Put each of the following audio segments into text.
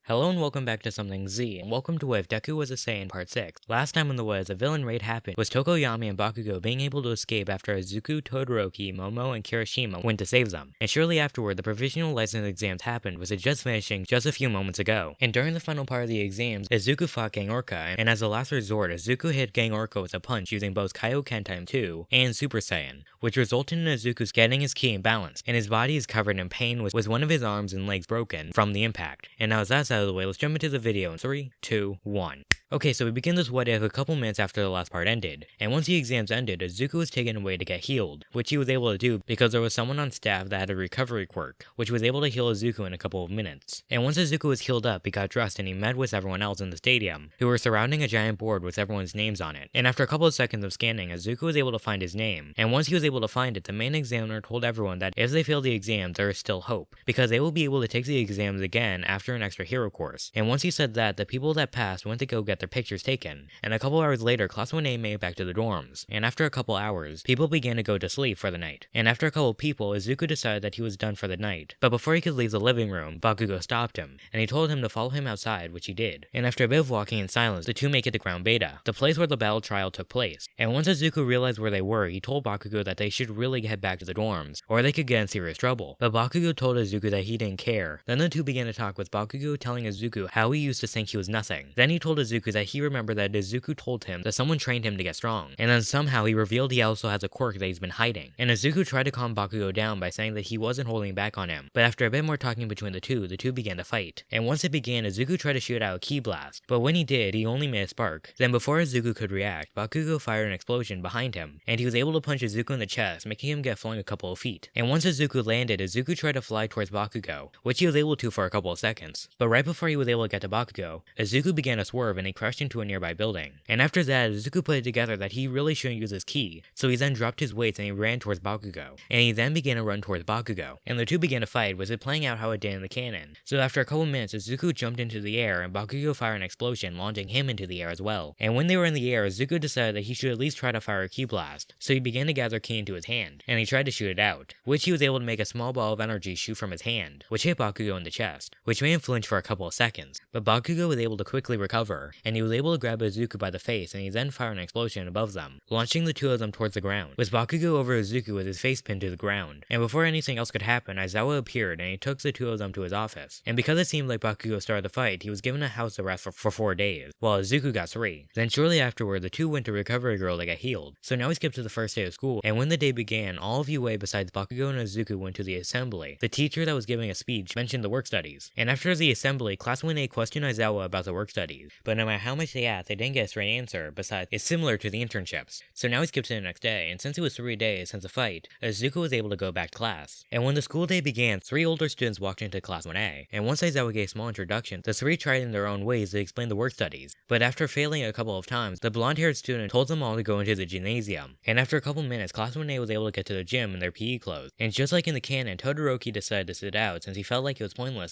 Hello and welcome back to Something Z, and welcome to If Deku Was a Saiyan Part 6. Last time in the woods, a villain raid happened, with Tokoyami and Bakugo being able to escape after Izuku, Todoroki, Momo, and Kirishima went to save them. And shortly afterward, the provisional license exams happened, with it just finishing just a few moments ago. And during the final part of the exams, Izuku fought Gang Orca, and as a last resort, Izuku hit Gang Orca with a punch using both Kaioken Time 2 and Super Saiyan, which resulted in Izuku getting his ki imbalanced, and his body is covered in pain with one of his arms and legs broken from the impact. And now as that's out of the way, let's jump into the video in 3, 2, 1. Okay, so we begin this what if a couple minutes after the last part ended, and once the exams ended, Izuku was taken away to get healed, which he was able to do because there was someone on staff that had a recovery quirk, which was able to heal Izuku in a couple of minutes. And once Izuku was healed up, he got dressed and he met with everyone else in the stadium, who were surrounding a giant board with everyone's names on it. And after a couple of seconds of scanning, Izuku was able to find his name, and once he was able to find it, the main examiner told everyone that if they fail the exams, there is still hope, because they will be able to take the exams again after an extra hero course. And once he said that, the people that passed went to go get their pictures taken. And a couple hours later, Class 1A made it back to the dorms. And after a couple hours, people began to go to sleep for the night. And after a couple people, Izuku decided that he was done for the night. But before he could leave the living room, Bakugo stopped him, and he told him to follow him outside, which he did. And after a bit of walking in silence, the two make it to Ground Beta, the place where the battle trial took place. And once Izuku realized where they were, he told Bakugo that they should really head back to the dorms, or they could get in serious trouble. But Bakugo told Izuku that he didn't care. Then the two began to talk, with Bakugo telling Izuku how he used to think he was nothing. Then he told Izuku that he remembered that Izuku told him that someone trained him to get strong, and then somehow he revealed he also has a quirk that he's been hiding. And Izuku tried to calm Bakugo down by saying that he wasn't holding back on him, but after a bit more talking between the two began to fight. And once it began, Izuku tried to shoot out a ki blast, but when he did, he only made a spark. Then before Izuku could react, Bakugo fired an explosion behind him, and he was able to punch Izuku in the chest, making him get flung a couple of feet. And once Izuku landed, Izuku tried to fly towards Bakugo, which he was able to for a couple of seconds. But right before he was able to get to Bakugo, Izuku began to swerve and he crashed into a nearby building. And after that, Izuku put it together that he really shouldn't use his ki, so he then dropped his weights and he ran towards Bakugo. And he then began to run towards Bakugo, and the two began to fight, with it playing out how it did in the canon. So after a couple minutes, Izuku jumped into the air and Bakugo fired an explosion, launching him into the air as well. And when they were in the air, Izuku decided that he should at least try to fire a ki blast, so he began to gather ki into his hand, and he tried to shoot it out, which he was able to make a small ball of energy shoot from his hand, which hit Bakugo in the chest, which made him flinch for a couple of seconds. But Bakugo was able to quickly recover, and he was able to grab Izuku by the face, and he then fired an explosion above them, launching the two of them towards the ground, with Bakugo over Izuku with his face pinned to the ground. And before anything else could happen, Aizawa appeared, and he took the two of them to his office. And because it seemed like Bakugo started the fight, he was given a house arrest for 4 days, while Izuku got 3. Then shortly afterward, the two went to Recovery Girl to get healed. So now we skip to the first day of school, and when the day began, all of UA besides Bakugo and Izuku went to the assembly. The teacher that was giving a speech mentioned the work studies, and after the assembly, Class 1A questioned Aizawa about the work studies, but no matter how much they asked, they didn't get a straight answer. Besides, it's similar to the internships. So now we skip to the next day, and since it was 3 days since the fight, Izuku was able to go back to class. And when the school day began, 3 older students walked into Class 1A, and once Aizawa gave a small introduction, the 3 tried in their own ways to explain the work studies. But after failing a couple of times, the blonde-haired student told them all to go into the gymnasium. And after a couple minutes, Class 1A was able to get to the gym in their PE clothes. And just like in the canon, Todoroki decided to sit out since he felt like it was pointless,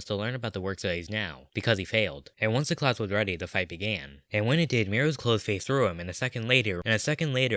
to learn about the work studies now, because he failed. And once the class was ready, the fight began. And when it did, Miro's clothes phased through him, and a second later,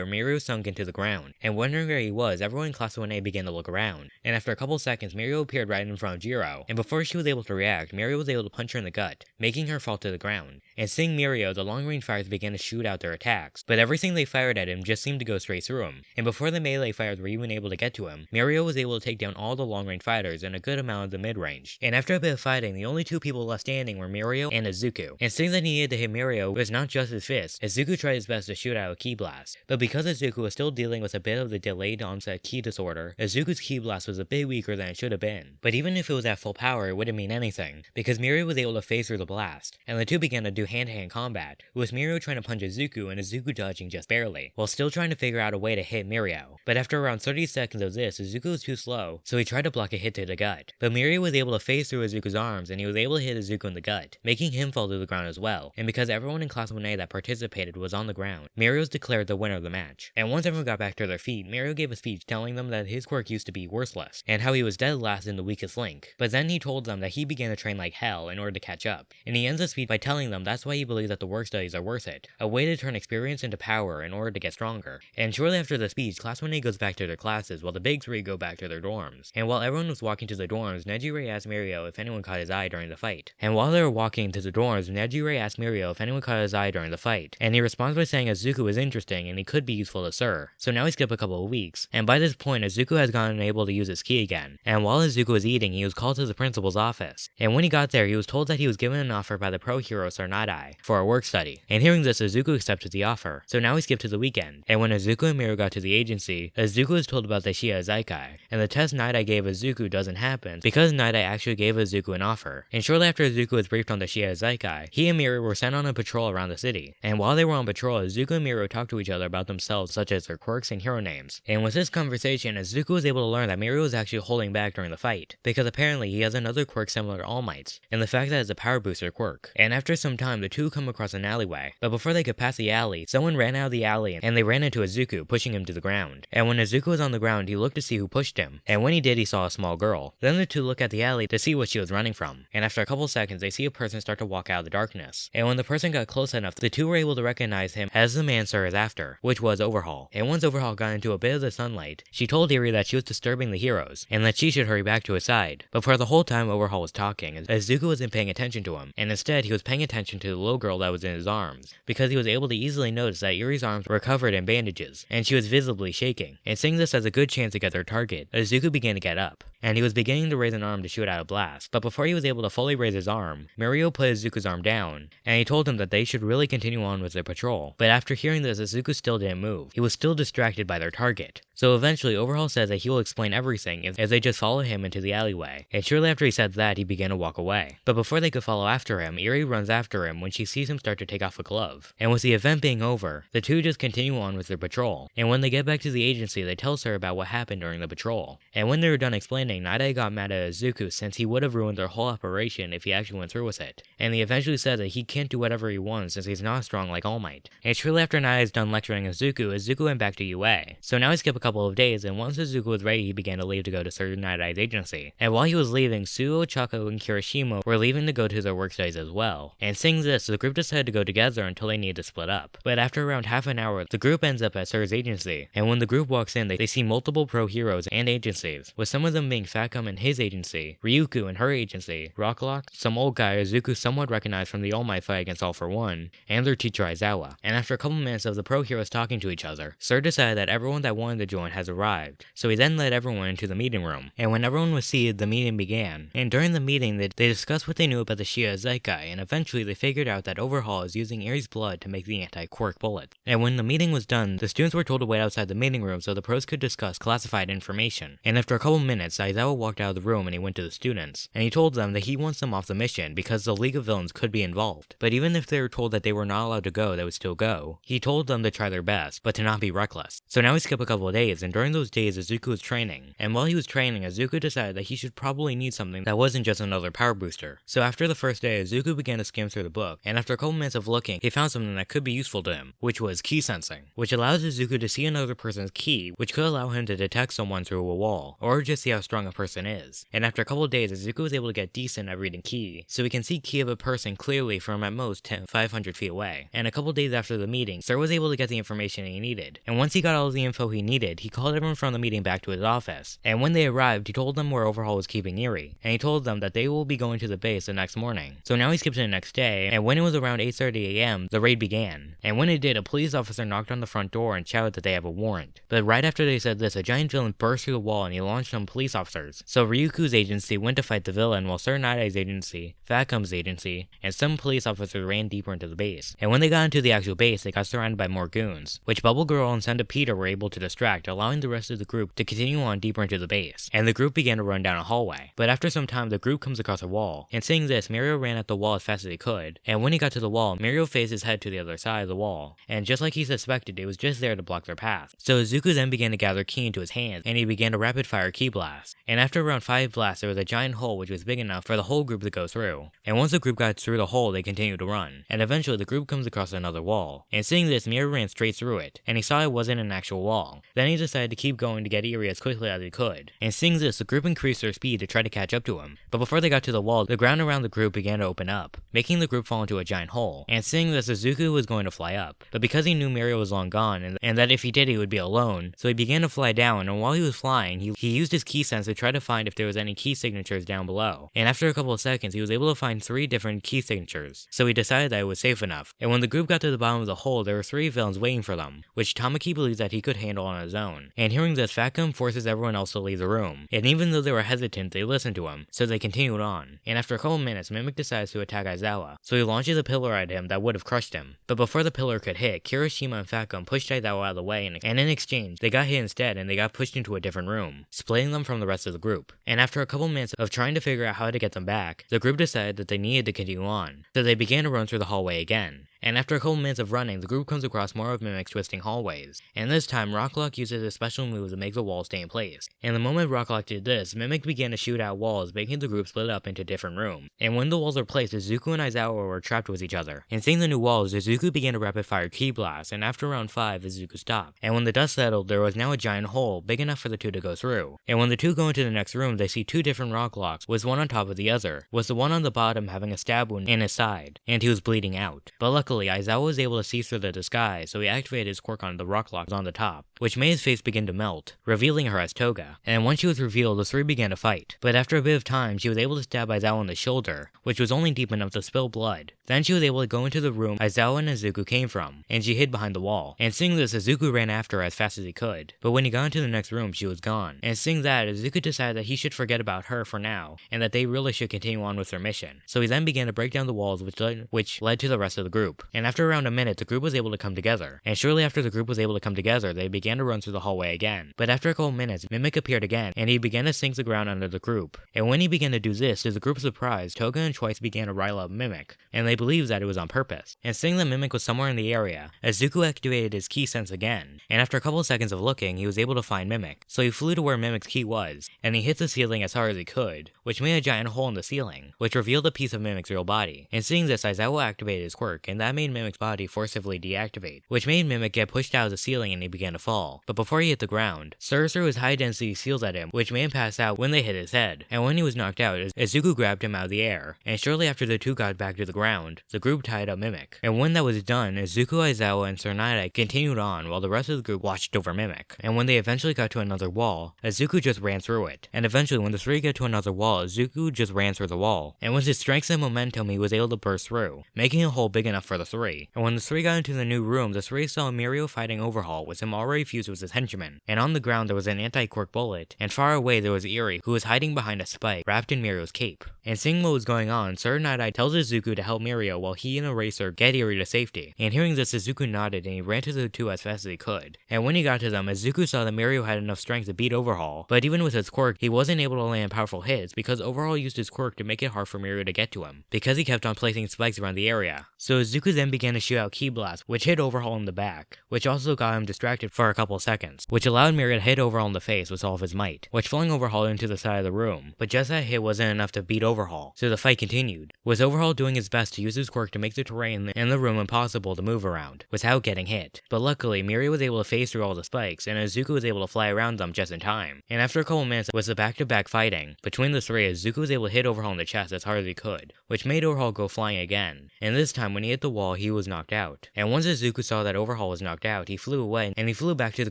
Miro sunk into the ground. And wondering where he was, everyone in Class 1A began to look around. And after a couple seconds, Miro appeared right in front of Jiro. And before she was able to react, Miro was able to punch her in the gut, making her fall to the ground. And seeing Miro, the long-range fighters began to shoot out their attacks, but everything they fired at him just seemed to go straight through him. And before the melee fighters were even able to get to him, Miro was able to take down all the long-range fighters and a good amount of the mid-range. And after a bit of fighting, the only 2 people left standing were Miro and Izuku. And seeing that he needed to hit Miro was not just his fist, Izuku tried his best to shoot out a ki blast. But because Izuku was still dealing with a bit of the delayed onset ki disorder, Izuku's ki blast was a bit weaker than it should have been. But even if it was at full power, it wouldn't mean anything, because Miro was able to phase through the blast, and the two began to do hand-to-hand combat, with Miro trying to punch Izuku and Izuku dodging just barely, while still trying to figure out a way to hit Miro. But after around 30 seconds of this, Izuku was too slow, so he tried to block a hit to the gut. But Miro was able to phase through Izuku's arms, and he was able to hit Izuku in the gut, making him fall to the ground as well. And because everyone in Class 1A that participated was on the ground, Miro was declared the winner of the match. And once everyone got back to their feet, Miro gave a speech telling them that his quirk used to be worthless, and how he was dead last in the weakest link. But then he told them that he began to train like hell in order to catch up. And he ends the speech by telling them that's why he believes that the work studies are worth it, a way to turn experience into power in order to get stronger. And shortly after the speech, Class 1A goes back to their classes while the big 3 go back to their dorms. And while everyone was walking to the dorms, Nejire asked Mirio if anyone anyone caught his eye during the fight. And while they were walking into the dorms, Nejire asked Mirio if anyone caught his eye during the fight, and he responds by saying Izuku was interesting and he could be useful to Sir. So now we skip a couple of weeks, and by this point Izuku has gotten able to use his ki again, and while Izuku was eating, he was called to the principal's office, and when he got there, he was told that he was given an offer by the pro hero Sir Night-Eye for a work study, and hearing this, Izuku accepted the offer. So now we skip to the weekend, and when Izuku and Mirio got to the agency, Izuku was told about the Shia Zaikai, and the test Night-Eye gave Izuku doesn't happen because Night-Eye actually gave Izuku an offer. And shortly after Izuku was briefed on the Shia Zaikai, he and Mirio were sent on a patrol around the city, and while they were on patrol, Izuku and Mirio talked to each other about themselves, such as their quirks and hero names. And with this conversation, Izuku was able to learn that Mirio was actually holding back during the fight, because apparently he has another quirk similar to All Might's, and the fact that it's a power booster quirk. And after some time, the two come across an alleyway, but before they could pass the alley, someone ran out of the alley and they ran into Izuku, pushing him to the ground. And when Izuku was on the ground, he looked to see who pushed him, and when he did, he saw a small girl. Then the two look at the alley to see what she was running from, and after a couple seconds, they see a person start to walk out of the darkness. And when the person got close enough, the two were able to recognize him as the man Sir is after, which was Overhaul. And once Overhaul got into a bit of the sunlight, she told Eri that she was disturbing the heroes, and that she should hurry back to his side. But for the whole time Overhaul was talking, Izuku wasn't paying attention to him, and instead he was paying attention to the little girl that was in his arms, because he was able to easily notice that Eri's arms were covered in bandages, and she was visibly shaking. And seeing this as a good chance to get their target, Izuku began to get up, and he was beginning to raise an arm to shoot out a blast. But before he was able to fully raise his arm, Mirio put Izuku's arm down, and he told him that they should really continue on with their patrol. But after hearing this, Izuku still didn't move. He was still distracted by their target. So eventually, Overhaul says that he will explain everything if they just follow him into the alleyway. And shortly after he said that, he began to walk away. But before they could follow after him, Eri runs after him when she sees him start to take off a glove. And with the event being over, the two just continue on with their patrol. And when they get back to the agency, they tell Sir about what happened during the patrol. And when they were done explaining, Night-Eye got mad at Izuku since he would have ruined their whole operation if he actually went through with it. And he eventually said that he can't do whatever he wants since he's not strong like All Might. And shortly after Night-Eye's done lecturing Izuku went back to UA. So now we skip a couple of days, and once Izuku was ready, he began to leave to go to Sir Night-Eye's agency. And while he was leaving, Suo, Chako, and Kirishima were leaving to go to their work studies as well. And seeing this, the group decided to go together until they needed to split up. But after around half an hour, the group ends up at Sir's agency. And when the group walks in, they see multiple pro heroes and agencies, with some of them being Fatcom and his agency, Ryuku and her agency, Rocklock, some old guy Izuku somewhat recognized from the All Might fight against All for One, and their teacher Aizawa. And after a couple minutes of the pro heroes talking to each other, Sir decided that everyone that wanted to join has arrived. So he then led everyone into the meeting room. And when everyone was seated, the meeting began. And during the meeting, they discussed what they knew about the Shia Zaikai, and eventually they figured out that Overhaul is using Eri's blood to make the anti-quirk bullet. And when the meeting was done, the students were told to wait outside the meeting room so the pros could discuss classified information. And after a couple minutes, Aizawa walked out of the room and he went to the students. And he told them that he wants them off the mission because the League of Villains could be involved. But even if they were told that they were not allowed to go, they would still go. He told them to try their best, but to not be reckless. So now we skip a couple of days, and during those days, Izuku was training. And while he was training, Izuku decided that he should probably need something that wasn't just another power booster. So after the first day, Izuku began to skim through the book, and after a couple minutes of looking, he found something that could be useful to him, which was ki sensing, which allows Izuku to see another person's ki, which could allow him to detect someone through a wall, or just see how strong a person is. And after a couple of days, Izuku was able to get decent at reading ki, so he can see ki of a person clearly from at most 500 feet away. And a couple days after the meeting, Sir was able to get the information he needed. And once he got all of the info he needed, he called everyone from the meeting back to his office. And when they arrived, he told them where Overhaul was keeping Eri, and he told them that they will be going to the base the next morning. So now he skips to the next day, and when it was around 8:30 a.m., the raid began. And when it did, a police officer knocked on the front door and shouted that they have a warrant. But right after they said this, a giant villain burst through the wall and he launched some police officers. So Ryuku's agency went to fight the villain, while Sir Night-Eye's agency, Fatcom's agency, and some police officers ran deeper into the base. And when they got into the actual base, they got surrounded by more goons, which Bubble Girl and Centipede were able to distract, allowing the rest of the group to continue on deeper into the base. And the group began to run down a hallway. But after some time, the group comes across a wall. And seeing this, Mirio ran at the wall as fast as he could. And when he got to the wall, Mirio phased his head to the other side of the wall. And just like he suspected, it was just there to block their path. So Izuku then began to gather ki into his hands, and he began to rapid fire ki blast. And after around 5 blasts, there was a giant hole which was big enough for the whole group to go through. And once the group got through the hole, they continued to run. And eventually the group comes across another wall. And seeing this, Mirio ran straight through it, and he saw it wasn't an actual wall. Then he decided to keep going to get Eri as quickly as he could. And seeing this, the group increased their speed to try to catch up to him. But before they got to the wall, the ground around the group began to open up, making the group fall into a giant hole. And seeing this, Izuku was going to fly up. But because he knew Mirio was long gone, and that if he did, he would be alone, so he began to fly down, and while he was flying, he used his ki sense to try to find if there was any key signatures down below below. And after a couple of seconds, he was able to find 3 different key signatures, so he decided that it was safe enough. And when the group got to the bottom of the hole, there were 3 villains waiting for them, which Tamaki believes that he could handle on his own. And hearing this, Fat Gum forces everyone else to leave the room. And even though they were hesitant, they listened to him, so they continued on. And after a couple minutes, Mimic decides to attack Aizawa, so he launches a pillar at him that would have crushed him. But before the pillar could hit, Kirishima and Fat Gum pushed Aizawa out of the way, and in exchange, they got hit instead and they got pushed into a different room, splitting them from the rest of the group. And after a couple minutes of trying to figure out how to get them back, the group decided that they needed to continue on, so they began to run through the hallway again. And after a couple minutes of running, the group comes across more of Mimic's twisting hallways. And this time, Rocklock uses a special move to make the wall stay in place. And the moment Rocklock did this, Mimic began to shoot out walls, making the group split up into different rooms. And when the walls were placed, Izuku and Aizawa were trapped with each other. And seeing the new walls, Izuku began to rapid fire ki blast, and after round 5, Izuku stopped. And when the dust settled, there was now a giant hole, big enough for the two to go through. And when the two go into the next room, they see 2 different Rocklocks, with one on top of the other, with the one on the bottom having a stab wound in his side, and he was bleeding out. But luckily, Aizawa was able to see through the disguise, so he activated his quirk on the Rocklock on the top, which made his face begin to melt, revealing her as Toga. And once she was revealed, the 3 began to fight. But after a bit of time, she was able to stab Aizawa in the shoulder, which was only deep enough to spill blood. Then she was able to go into the room Aizawa and Izuku came from, and she hid behind the wall. And seeing this, Izuku ran after her as fast as he could. But when he got into the next room, she was gone. And seeing that, Izuku decided that he should forget about her for now, and that they really should continue on with their mission. So he then began to break down the walls, which led to the rest of the group. And after around a minute, the group was able to come together. And shortly after the group was able to come together, they began to run through the hallway again. But after a couple minutes, Mimic appeared again, and he began to sink the ground under the group. And when he began to do this, to the group's surprise, Toga and Twice began to rile up Mimic, and they believed that it was on purpose. And seeing that Mimic was somewhere in the area, Izuku activated his ki sense again, and after a couple of seconds of looking, he was able to find Mimic. So he flew to where Mimic's ki was, and he hit the ceiling as hard as he could, which made a giant hole in the ceiling, which revealed a piece of Mimic's real body. And seeing this, Aizawa activated his quirk, and that made Mimic's body forcibly deactivate, which made Mimic get pushed out of the ceiling and he began to fall. But before he hit the ground, Surge threw his high density seals at him, which made him pass out when they hit his head. And when he was knocked out, Izuku grabbed him out of the air, and shortly after the two got back to the ground, the group tied up Mimic. And when that was done, Izuku, Aizawa, and Tsunade continued on while the rest of the group watched over Mimic. And when they eventually got to another wall, Izuku just ran through it. And eventually when the 3 got to another wall, Izuku just ran through the wall. And with his strength and momentum, he was able to burst through, making a hole big enough for the 3. And when the 3 got into the new room, the 3 saw Mirio fighting Overhaul, with him already fused with his henchmen. And on the ground there was an anti-quirk bullet, and far away there was Eri, who was hiding behind a spike, wrapped in Mirio's cape. And seeing what was going on, Tsunade tells Izuku to help Mirio while he and Eraser get Eri to safety. And hearing this, Izuku nodded and he ran to the 2 as fast as he could. And when he got to them, Izuku saw that Mirio had enough strength to beat Overhaul, but even with his quirk, he wasn't able to land powerful hits because Overhaul used his quirk to make it hard for Mirio to get to him, because he kept on placing spikes around the area. So Izuku then began to shoot out ki blasts, which hit Overhaul in the back, which also got him distracted for a couple seconds, which allowed Mirio to hit Overhaul in the face with all of his might, which flung Overhaul into the side of the room. But just that hit wasn't enough to beat Overhaul, so the fight continued, with Overhaul doing his best to use his quirk to make the terrain in the room impossible to move around, without getting hit. But luckily, Mirio was able to phase through all the spikes, and Izuku was able to fly around them just in time. And after a couple minutes with the back-to-back fighting between the 3, Izuku was able to hit Overhaul in the chest as hard as he could, which made Overhaul go flying again. And this time, when he hit the wall, he was knocked out. And once Izuku saw that Overhaul was knocked out, he flew away, and he flew back to the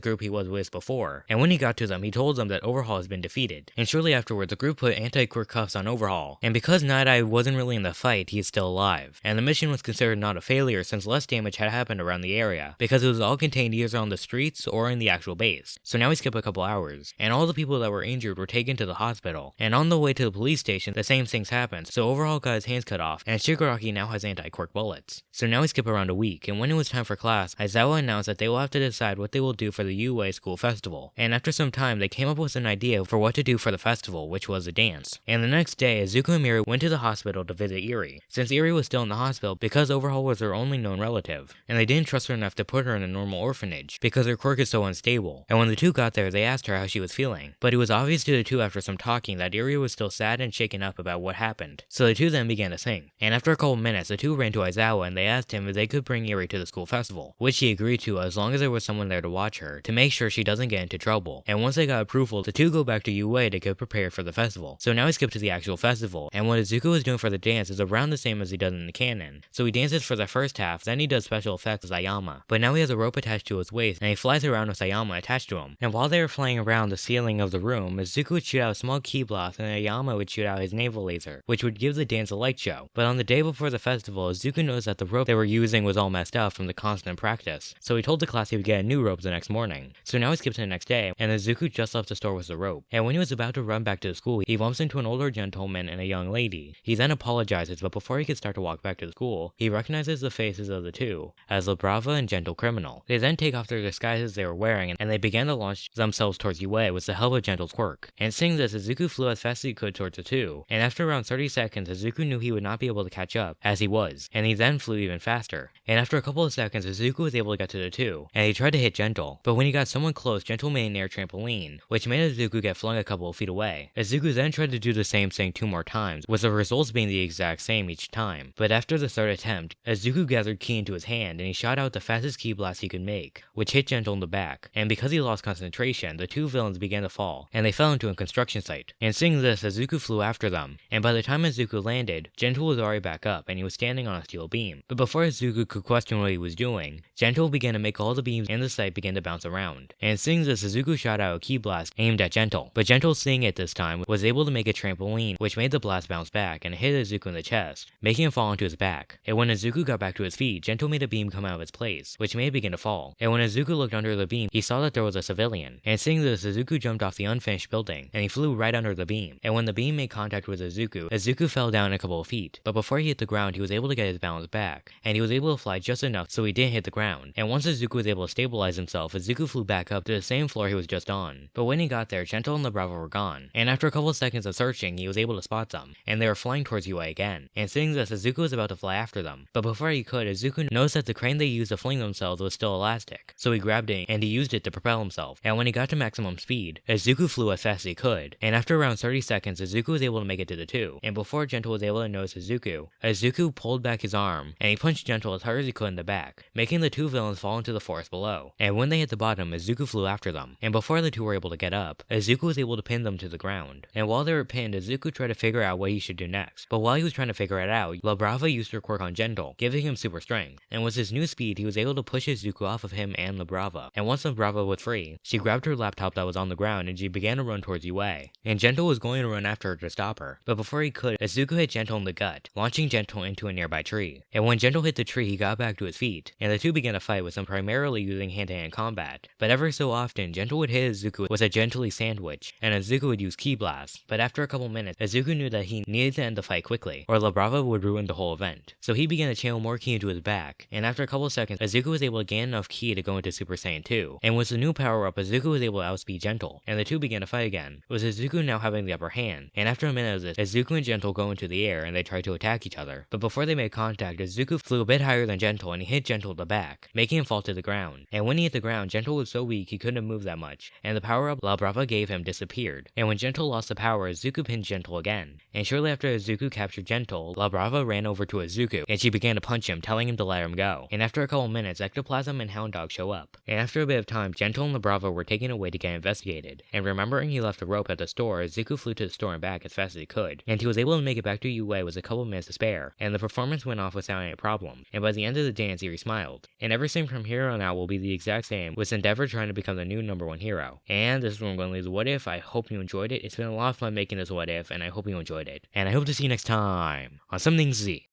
group he was with before. And when he got to them, he told them that Overhaul has been defeated. And shortly afterwards, the group put anti-quirk cuffs on Overhaul. And because Night-Eye wasn't really in the fight, he is still alive. And the mission was considered not a failure since less damage had happened around the area, because it was all contained either on the streets or in the actual base. So now we skip a couple hours, and all the people that were injured were taken to the hospital. And on the way to the police station, the same things happened. So Overhaul got his hands cut off, and Shigaraki now has anti-quirk bullets. So now we skip around a week, and when it was time for class, Aizawa announced that they will have to decide what they will do for the UA School Festival. And after some time, they came up with an idea for what to do for the festival, which was a dance. And the next day, Izuku and Mirio went to the hospital to visit Eri, since Eri was still in the hospital because Overhaul was her only known relative, and they didn't trust her enough to put her in a normal orphanage, because her quirk is so unstable. And when the two got there, they asked her how she was feeling, but it was obvious to the two after some talking that Eri was still sad and shaken up about what happened. So the two then began to sing, and after a couple minutes, the two ran to Aizawa and they asked him if they could bring Eri to the school festival, which he agreed to as long as there was someone there to watch her, to make sure she doesn't get into trouble. And once they got approval, the two go back to UA to get prepared for the festival. So now we skip to the actual festival, and what Izuku is doing for the dance is around the same as he does in the canon. So he dances for the first half, then he does special effects with Sayama. But now he has a rope attached to his waist, and he flies around with Sayama attached to him. And while they were flying around the ceiling of the room, Izuku would shoot out a small ki blast, and Sayama would shoot out his naval laser, which would give the dance a light show. But on the day before the festival, Izuku noticed that the rope they were using was all messed up from the constant practice. So he told the class he would get a new rope the next morning. So now we skip to the next day, and Izuku just left the store with the rope. And when he was about to run back to the school, he bumps into an older gentleman and a young lady. He then apologizes, but before he could start to walk back to the school, he recognizes the faces of the two as La Brava and Gentle Criminal. They then take off their disguises they were wearing, and they began to launch themselves towards UA with the help of Gentle's quirk. And seeing this, Izuku flew as fast as he could towards the two, and after around 30 seconds, Izuku knew he would not be able to catch up, as he was, and he then flew even faster. And after a couple of seconds, Izuku was able to get to the two, and he tried to hit Gentle, but when he got someone close, Gentle made an air trampoline, which made Izuku get flung a couple of feet away. Izuku then tried to do the same thing 2 more times, with the results being the exact same each time. But after the third attempt, Izuku gathered ki into his hand, and he shot out the fastest ki blast he could make, which hit Gentle in the back. And because he lost concentration, the two villains began to fall, and they fell into a construction site. And seeing this, Izuku flew after them, and by the time Izuku landed, Gentle was already back up, and he was standing on a steel beam. But before Izuku could question what he was doing, Gentle began to make all the beams in the site begin to bounce around. And seeing this, Izuku shot out a ki blast aimed at Gentle. But Gentle, seeing it this time, was able to make a trampoline, which made the blast bounce back and hit Izuku in the chest, making him fall onto his back. And when Izuku got back to his feet, Gentle made a beam come out of its place, which made it begin to fall. And when Izuku looked under the beam, he saw that there was a civilian. And seeing this, Izuku jumped off the unfinished building, and he flew right under the beam. And when the beam made contact with Izuku, Izuku fell down a couple of feet. But before he hit the ground, he was able to get his balance back, and he was able to fly just enough so he didn't hit the ground. And once Izuku was able to stabilize himself, Izuku flew back up to the same floor he was just on. But when he got there, Gentle and La Brava were gone. And after a couple of seconds of searching, he was able to spot them, and they were flying towards UA again. And seeing this, Izuku was about to fly after them. But before he could, Izuku noticed that the crane they used to fling themselves was still elastic. So he grabbed it, and he used it to propel himself. And when he got to maximum speed, Izuku flew as fast as he could. And after around 30 seconds, Izuku was able to make it to the two. And before Gentle was able to notice Izuku pulled back his arm, and he punched Gentle as hard as he could in the back, making the two villains fall into the forest below. And when they hit the bottom, Izuku flew after them. And before the two were able to get up, Izuku was able to pin them to the ground. And while they were pinned, Izuku tried to figure out what he should do next. But while he was trying to figure it out, La Brava used her quirk on Gentle, giving him super strength. And with his new speed, he was able to push Izuku off of him and La Brava. And once La Brava was free, she grabbed her laptop that was on the ground and she began to run towards UA. And Gentle was going to run after her to stop her. But before he could, Izuku hit Gentle in the gut, launching Gentle into a nearby tree. And when Gentle hit the tree, he got back to his feet, and the two began to fight with them primarily using hand-to-hand combat. But ever so often, Gentle would hit Izuku with a gently sandwich, and Izuku would use ki blasts. But after a couple minutes, Izuku knew that he needed to end the fight quickly, or La Brava would ruin the whole event. So he began to channel more ki into his back, and after a couple of seconds, Izuku was able to gain enough ki to go into Super Saiyan 2. And with the new power-up, Izuku was able to outspeed Gentle, and the two began to fight again, with Izuku now having the upper hand. And after a minute of this, Izuku and Gentle go into the air and they try to attack each other. But before they made contact, Izuku flew a bit higher than Gentle and he hit Gentle in the back, making him fall to the ground. And when he hit the ground, Gentle was so weak he couldn't move that much, and the power-up La Brava gave him disappeared. And when Gentle lost the power, Izuku pinned Gentle again. And shortly after Izuku captured Gentle, La Brava ran over to Izuku, and she began to punch him, telling him to let him go. And after a couple minutes, Ectoplasm and Hound Dog show up. And after a bit of time, Gentle and La Brava were taken away to get investigated. And remembering he left a rope at the store, Izuku flew to the store and back as fast as he could. And he was able to make it back to UA with a couple minutes to spare. And the performance went off without any problem. And by the end of the dance, Eri smiled. And everything from here on out will be the exact same, with Endeavor trying to become the new #1 hero. And this is where I'm going to leave the What If. I hope you enjoyed it. It's been a lot of fun making this What If, and I hope you enjoyed it. And I hope to see you next time on Something Z.